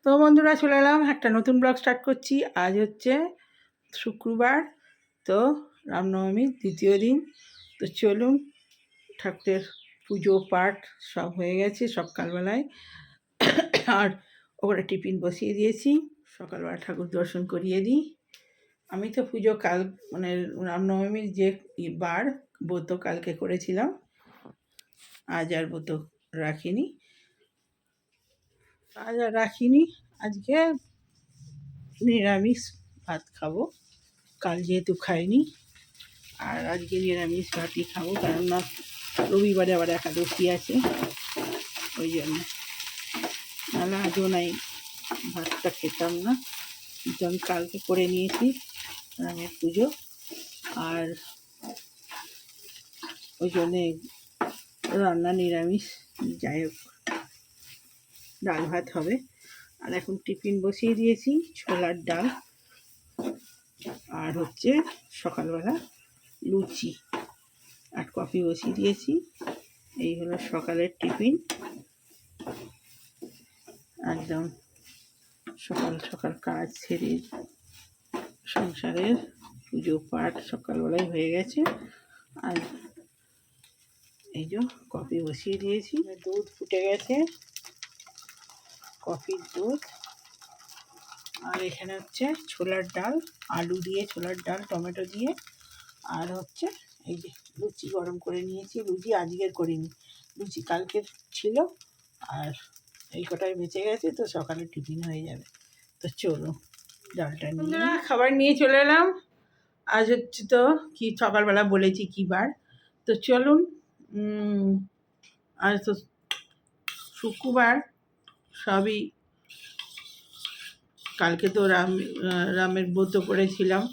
তো বন্ধুরা চলে এলাম, একটা নতুন ব্লগ স্টার্ট করছি। আজ হচ্ছে শুক্রবার, তো রামনবমীর দ্বিতীয় দিন। তো চলুন, ঠাকুরের পুজো পাঠ সব হয়ে গেছে সকালবেলায়। আর ওখানে টিফিন বসিয়ে দিয়েছি, সকালবেলা ঠাকুর দর্শন করিয়ে দিই। আমি তো পুজো কাল মানে রামনবমীর যে বার ব্রত কালকে করেছিলাম, আজ আর ব্রত রাখিনি। আজকে নিরামিষ ভাত খাবো, কাল যেহেতু খাইনি। আর আজকে নিরামিষ ভাতই খাবো, কেননা রবিবারে আবার একাদশী আছে, ওই জন্য। নাহলে আজও নাই, ভাতটা খেতাম না, কিন্তু আমি কালকে করে নিয়েছি রামের পুজো। আর ওই জন্যে রান্না নিরামিষ, যাই হোক ডাল ভাত হবে। আর এখন টিফিন বসিয়ে দিয়েছি, ছোলার ডাল আর হচ্ছে সকালবেলা লুচি আর কফি বসিয়ে দিয়েছি। এই হলো সকালের টিফিন। একদম সকাল সকাল কাজ সেরে সংসারের পুজো পাঠ সকালবেলায় হয়ে গেছে। আর এই যে কফি বসিয়ে দিয়েছি, দুধ ফুটে গেছে, কফির দুধ। আর এখানে হচ্ছে ছোলার ডাল, আলু দিয়ে ছোলার ডাল, টমেটো দিয়ে। আর হচ্ছে এই যে লুচি গরম করে নিয়েছি। লুচি আজকের করিনি, লুচি কালকের ছিল, আর এই কটাই বেঁচে গেছে, তো সকালে টিফিন হয়ে যাবে। তো চলো ডালটা নিয়ে খাবার নিয়ে চলে এলাম। আজ হচ্ছে তো কি সকালবেলা বলেছি কী বার, তো চলুন। আজ তো শুক্রবার, সবই কালকে তো রামের ব্রত করেছিলাম,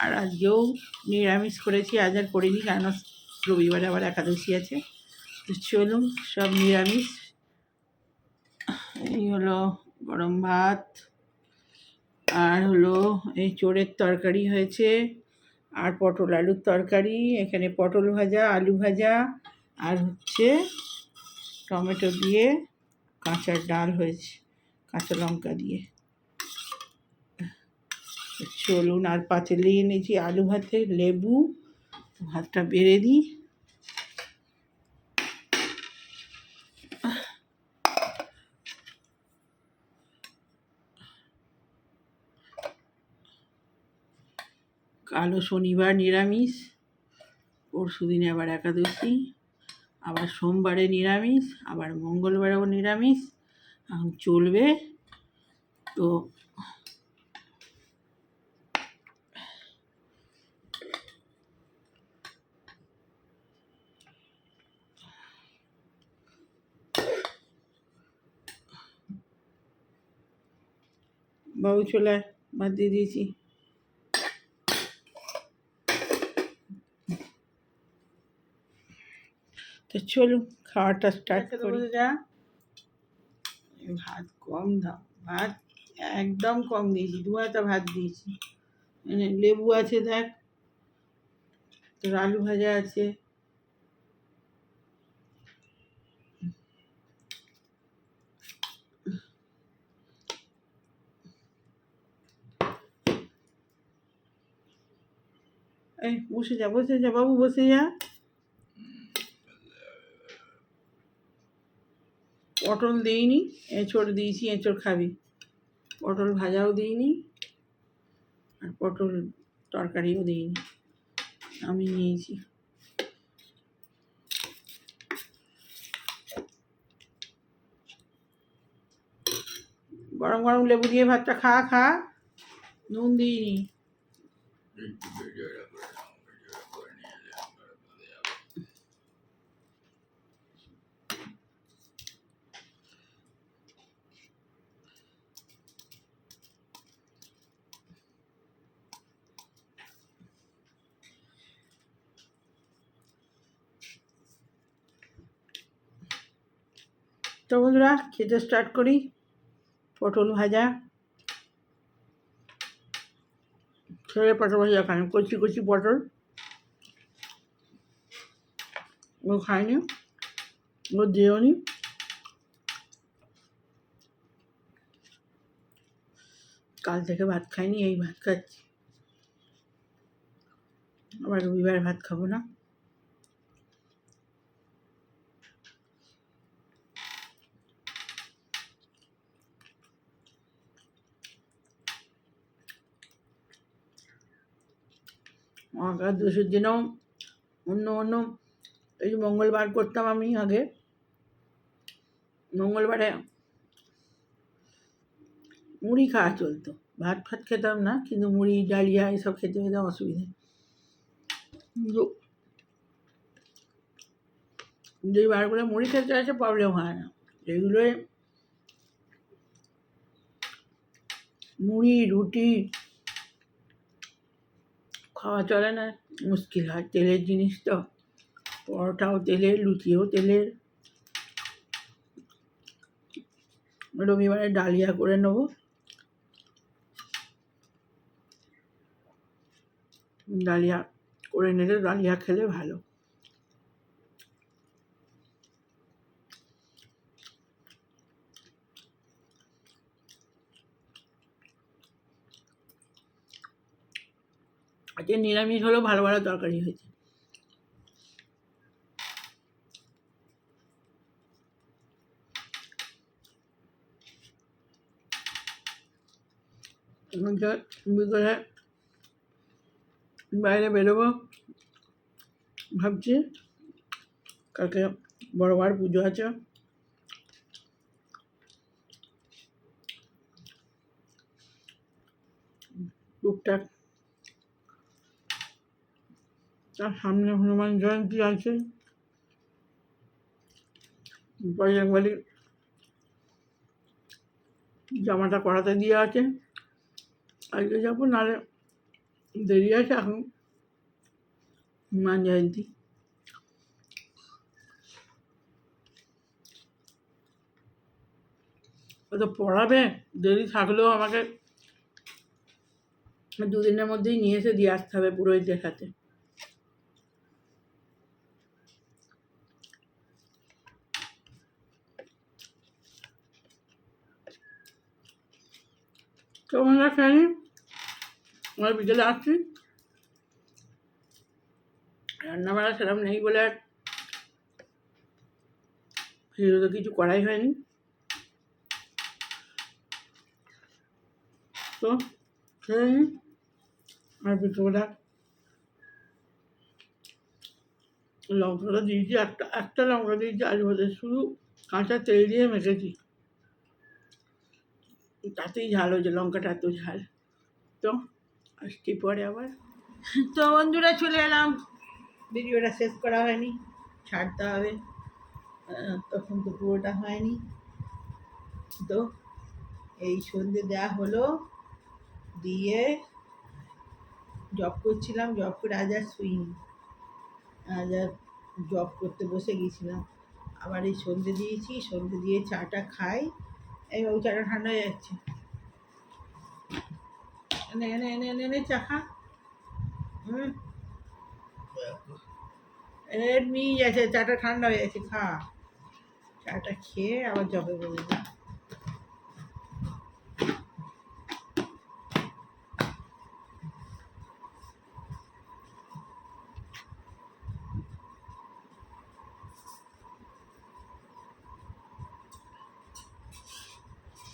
আর আজকেও নিরামিষ করেছি। আজ আর করিনি, কেন রবিবারে আবার একাদশী আছে। তো চলুন সব নিরামিষ। এই হলো গরম ভাত, আর হলো এই চোরের তরকারি হয়েছে, আর পটল আলুর তরকারি, এখানে পটল ভাজা, আলু ভাজা, আর হচ্ছে টমেটো দিয়ে কাঁচা ডাল হয়েছে, কাঁচা লঙ্কা দিয়ে। চলুন, আর পাতিলে এনেছি আলু ভাতে লেবু, ভাতটা বেড়ে দিই। কালো শনিবার নিরামিষ, পরশু দিনে আবার একাদশী, আবার সোমবারে নিরামিষ, আবার মঙ্গলবারেও নিরামিষ, এখন চলবে। তো বাবু চলে ভাত দিয়ে দিয়েছি। তো চলুন খাওয়াটা স্টার্ট করে যা। ভাত কম দাও, ভাত একদম কম দিয়েছি, 2 হাতা ভাত দিয়েছি। লেবু আছে দেখ, তোর আলু ভাজা আছে। এই বসে যা, বসে যা বাবু, বসে যা। পটল দিইনি, এঁচড় দিয়েছি, এঁচড় খাবি। পটল ভাজাও দিইনি, আর পটল তরকারিও দিইনি, আমি নিয়েছি। গরম গরম লেবু দিয়ে ভাতটা খা খা, নুন দিইনি। তো বন্ধুরা খেতে স্টার্ট করি। পটল ভাজা, ছেলে পটল ভাজা খান, কচি কচি পটল, ও খায়নি, ও দিও নি। কাল থেকে ভাত খাইনি, এই ভাত খাচ্ছি। আবার রবিবার ভাত খাবো না। একাদশীর দিনেও অন্য এই যে মঙ্গলবার করতাম আমি আগে, মঙ্গলবারে মুড়ি খাওয়া চলতো, ভাত ফাত খেতাম না, কিন্তু মুড়ি ডালিয়া এসব খেতে খেতে অসুবিধে। কিন্তু যেই বারগুলো মুড়ি খেতে আছে প্রবলেম হয় না, এগুলোয় মুড়ি রুটি খাওয়া চলে না, মুশকিল হয়। তেলের জিনিস তো, পরোটাও তেলের, লুচিও তেলের। রবিবারে ডালিয়া করে নেবো, ডালিয়া করে নিলে ডালিয়া খেলে ভালো। আজকে নিরামিষ হলেও ভালো ভালো তরকারি হয়েছে। বিকেলে বাইরে বেরোবো ভাবছি, কালকে বড়বার পুজো আছে। টুকটাক তার সামনে হনুমান জয়ন্তী আছে, বজরংবলী জামাটা করাতে দিয়ে আছে, আজকে যাবো, নাহলে দেরি আছে এখন হনুমান জয়ন্তী। ও তো পড়াবে, দেরি থাকলেও আমাকে 2 দিনের মধ্যেই নিয়ে এসে দিয়ে আসতে হবে পুরোহিতদের সাথে। কেমন লাগছে আমি আমার বিকেলে আসছি, রান্নাবাড়া সেরকম নেই বলে তো কিছু করাই হয়নি। তো খেয়ে নিই। আর বিকেলবেলা লঙ্কাটা দিয়েছি, একটা লঙ্কা দিয়েছি আলু ভাজা, শুধু কাঁচা তেল দিয়ে মেখেছি, তাতেই ঝাল হয়েছে, লঙ্কাটা এত ঝাল। তো আসছি পরে আবার। তো বন্ধুরা চলে এলাম, ভিডিওটা শেষ করা হয়নি, ছাড়তে হবে, তখন তো পুরোটা হয়নি। তো এই সন্ধে দেওয়া হলো, দিয়ে জব করছিলাম, জব করে আজ আর শুইনি, আজ আর জব করতে বসে গেছিলাম। আবার এই সন্ধে দিয়েছি, সন্ধে দিয়ে চাটা খাই। এই বাবু চাটা ঠান্ডা হয়ে যাচ্ছে, এনে এনে এনে এনে এনে চা খা। এমনি আছে, চাটা ঠান্ডা হয়ে গেছে, খা। চাটা খেয়ে আবার জবে বলে দিই।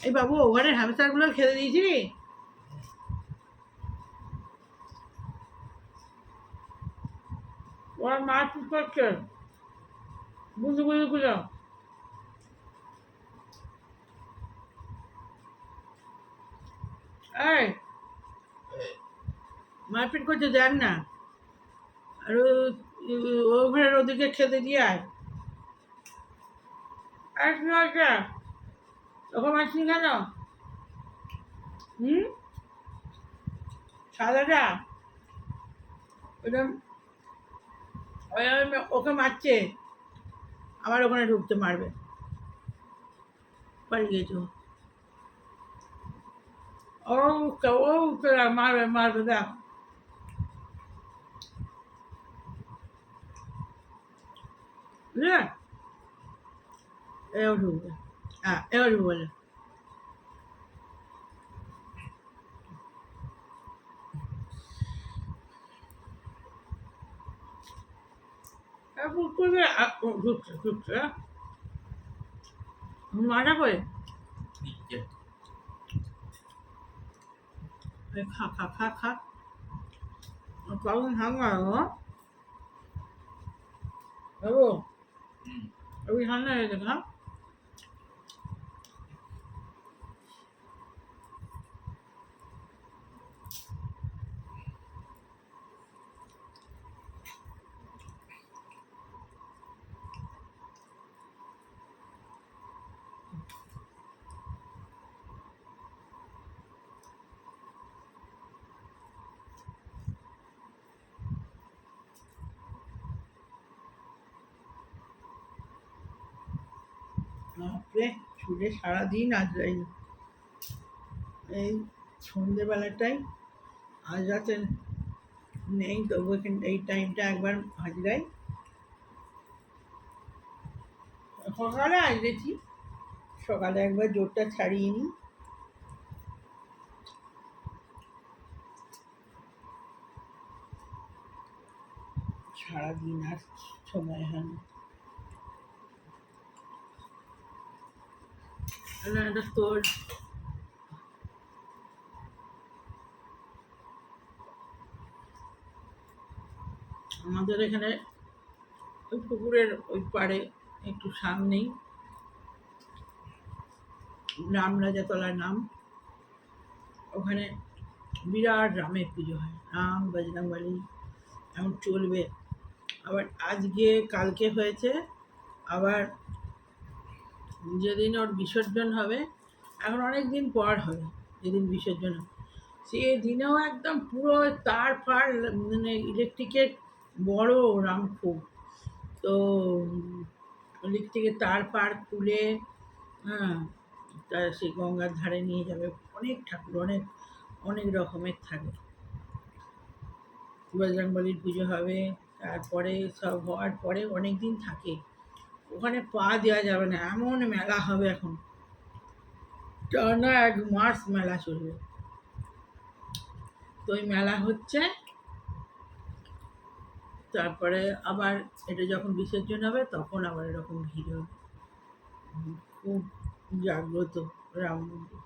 এই বাবু ওখানে হ্যামস্টারগুলো খেতে দিয়েছি রে, ওরা মাছ করছে বুঝু বুঝু গুলো। এই মারপিট করছে, দেখ না। আর ওখানে ওদিকে খেতে দিয়ে আয়। আর কি হয়েছে, ওখানে আসনি কেন? সাদাটা ওটা ওকে মারছে, আবার ওখানে ঢুকতে মারবে, পালিয়ে গেছো। ও ও মারবে মারবে, দেখ। বুঝলে, এও ঢুকবে, হ্যাঁ এও ঢুকবে। করবে ঢুকছে ঢুকছে মাটা করে খা খা খা খা কখন খাবো বাবু अभी खाना है देखा বাপরে ছুটে সারাদিন আজ যাইনি এই সন্ধেবেলাটাই আজ রাতে নেই তবু এখানে এই টাইমটা একবার হাজরাই সকালে আজরেছি সকালে একবার জোরটা ছাড়িয়ে নিই সারাদিন আর সময় হয় না এটা তোর আমাদের এখানে ওই পুকুরের ওই পাড়ে একটু সামনেই রামরাজাতলার নাম ওখানে বিরাট রামের পুজো হয় রাম বজরংবলী এমন চলবে আবার আজকে কালকে হয়েছে আবার যেদিন ওর বিসর্জন হবে এখন অনেক দিন পর হবে যেদিন বিসর্জন হবে সেদিনেও একদম পুরো তার ফার মানে ইলেকট্রিকের বড় রাম খুব তো ইলেকট্রিকের তার পার খুলে হ্যাঁ তা সেই গঙ্গার ধারে নিয়ে যাবে অনেক ঠাকুর অনেক অনেক রকমের থাকে বজরংবলীর পুজো হবে তারপরে সব হওয়ার পরে অনেক দিন থাকে ওখানে পা দেওয়া যাবে না এমন মেলা হবে এখন টানা 1 মাস মেলা চলবে তো ওই মেলা হচ্ছে তারপরে আবার এটা যখন বিসর্জন হবে তখন আবার এরকম ভিড় হবে খুব জাগ্রত রাম মন্দির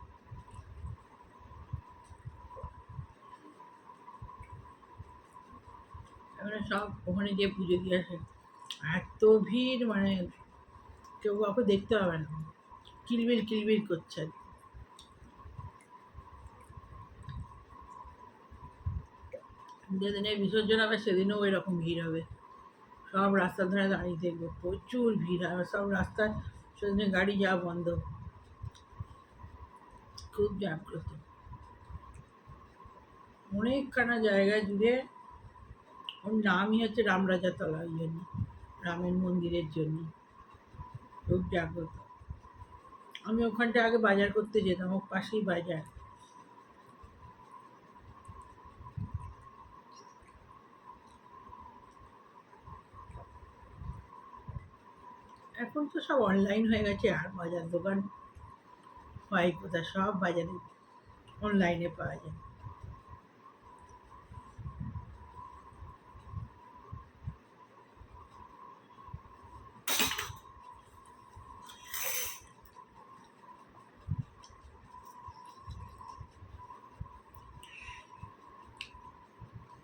এবারে সব ওখানে গিয়ে পুজো দিয়ে আসে এত ভিড় মানে কেউ কাউকে দেখতে হবে না কিলবিল কিলবিল করছে যেদিনে বিসর্জন হবে সেদিনও ওই রকম ভিড় হবে সব রাস্তার ধারে দাঁড়িয়ে দেখবে প্রচুর ভিড় হয় সব রাস্তায় সেদিনে গাড়ি যাওয়া বন্ধ খুব জাগ্রত অনেকখানা জায়গা জুড়ে ওর নামই হচ্ছে রামরাজাতলা ওই জন্য রামের মন্দিরের জন্য খুব জাগ্রত আমি ওখানটা আগে বাজার করতে যেতাম ওর পাশেই বাজার এখন তো সব অনলাইন হয়ে গেছে আর বাজার দোকান হয় কোথায় সব বাজারে অনলাইনে পাওয়া যায়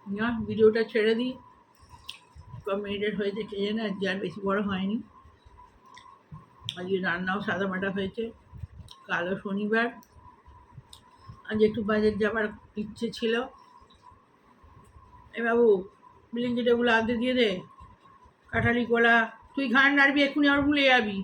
না ভিডিওটা ছেড়ে দিই ক মিনিটের হয়েছে কে জানে আজকে আর বেশি বড় হয়নি আজকে রান্নাও সাদামাটা হয়েছে কালো শনিবার আজ একটু বাজার যাবার ইচ্ছে ছিল এ বাবু বিলিঞ্চিটাগুলো আনতে দিয়ে দে কাঁঠালি কলা তুই ঘাড় নাড়বি এক্ষুনি আমার ভুলে যাবি